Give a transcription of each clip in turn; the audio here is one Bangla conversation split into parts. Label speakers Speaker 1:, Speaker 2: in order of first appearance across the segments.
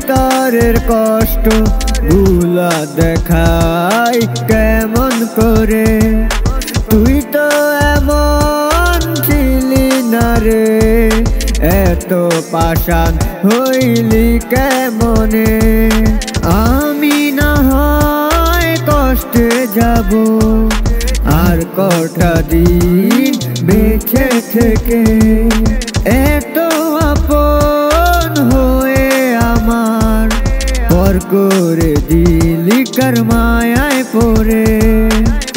Speaker 1: ভিতরের কষ্ট গুলা দেখাই কেমন করে। তুই তো এমন ছিলি না রে, এত পাষাণ হইলি কেমনে। আমি না হয় কষ্টে যাব আর কটা দিন বেঁচে থেকে, এত আপন হয়ে আমার পর করে দিলি কার মায়ায় পড়ে।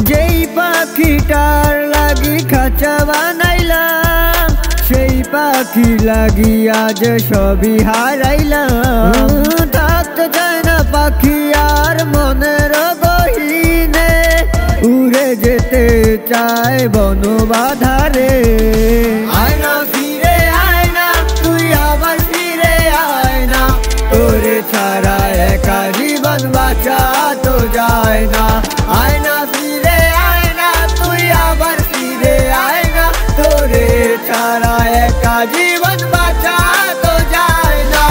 Speaker 1: যেই পাখিটার লাগি খাঁচা বানাইলাম, সেই পাখি লাগি আজ সবই হারাইলাম। থাকতে চায় না পাখি আর মনের গহীনে, উড়ে যেতে চায় বন বাধারে। আয়না ফিরে আয়না, তুই আবার ফিরে আয়না, তোরে ছাড়া একা জীবন বাঁচা তো যায় না। আয়না ফিরে আয়না, তুই আবার ফিরে আয়না, তোরে ছাড়া একা জীবন বাঁচা তো যায় না।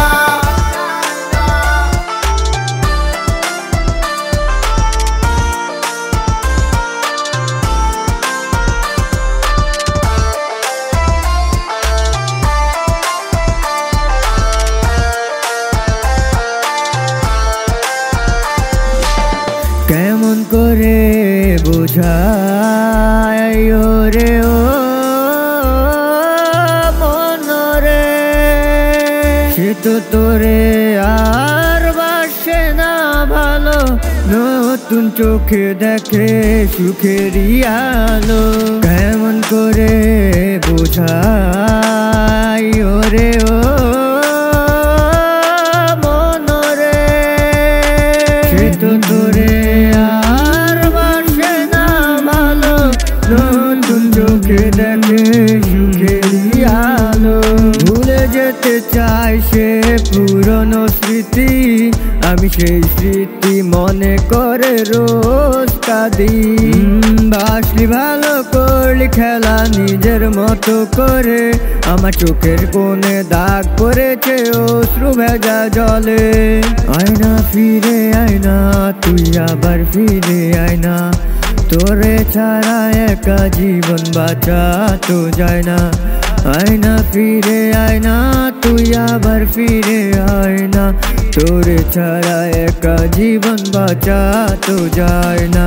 Speaker 1: কেমন করে বোঝাই ওরে ও মনরে, সে তো তোরে আর বাসে না ভালো, নতুন চোখে দেখে সুখেরই আলো। কেমন করে বোঝাই ওরে ও মনরে, সে তো তোরে আর বাসে না ভালো, নতুন চোখে দেখে সুখেরই আলো। ভুলে যেতে চাই সে পুরনো স্মৃতি, আমি সেই স্মৃতি মনে করে রোজ কাঁদি। বাসলি ভালো করলি খেলা নিজের মতো করে, আমার চোখের কোণে দাগ পড়েছে অশ্রু ভেজা জলে। আয়না ফিরে আয়না, তুই আবার ফিরে আয়না, তোরে ছাড়া একা জীবন বাঁচা তো যায় না। আয়না ফিরে আয়না, তুই আবার ফিরে আয়না, তোরে ছাড়া একা জীবন বাঁচা তো যায় না।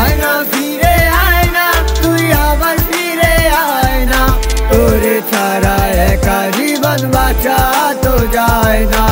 Speaker 1: আয়না ফিরে আয়না, তুই আবার ফিরে আয়না, তোরে ছাড়া একা জীবন বাঁচা তো যায় না।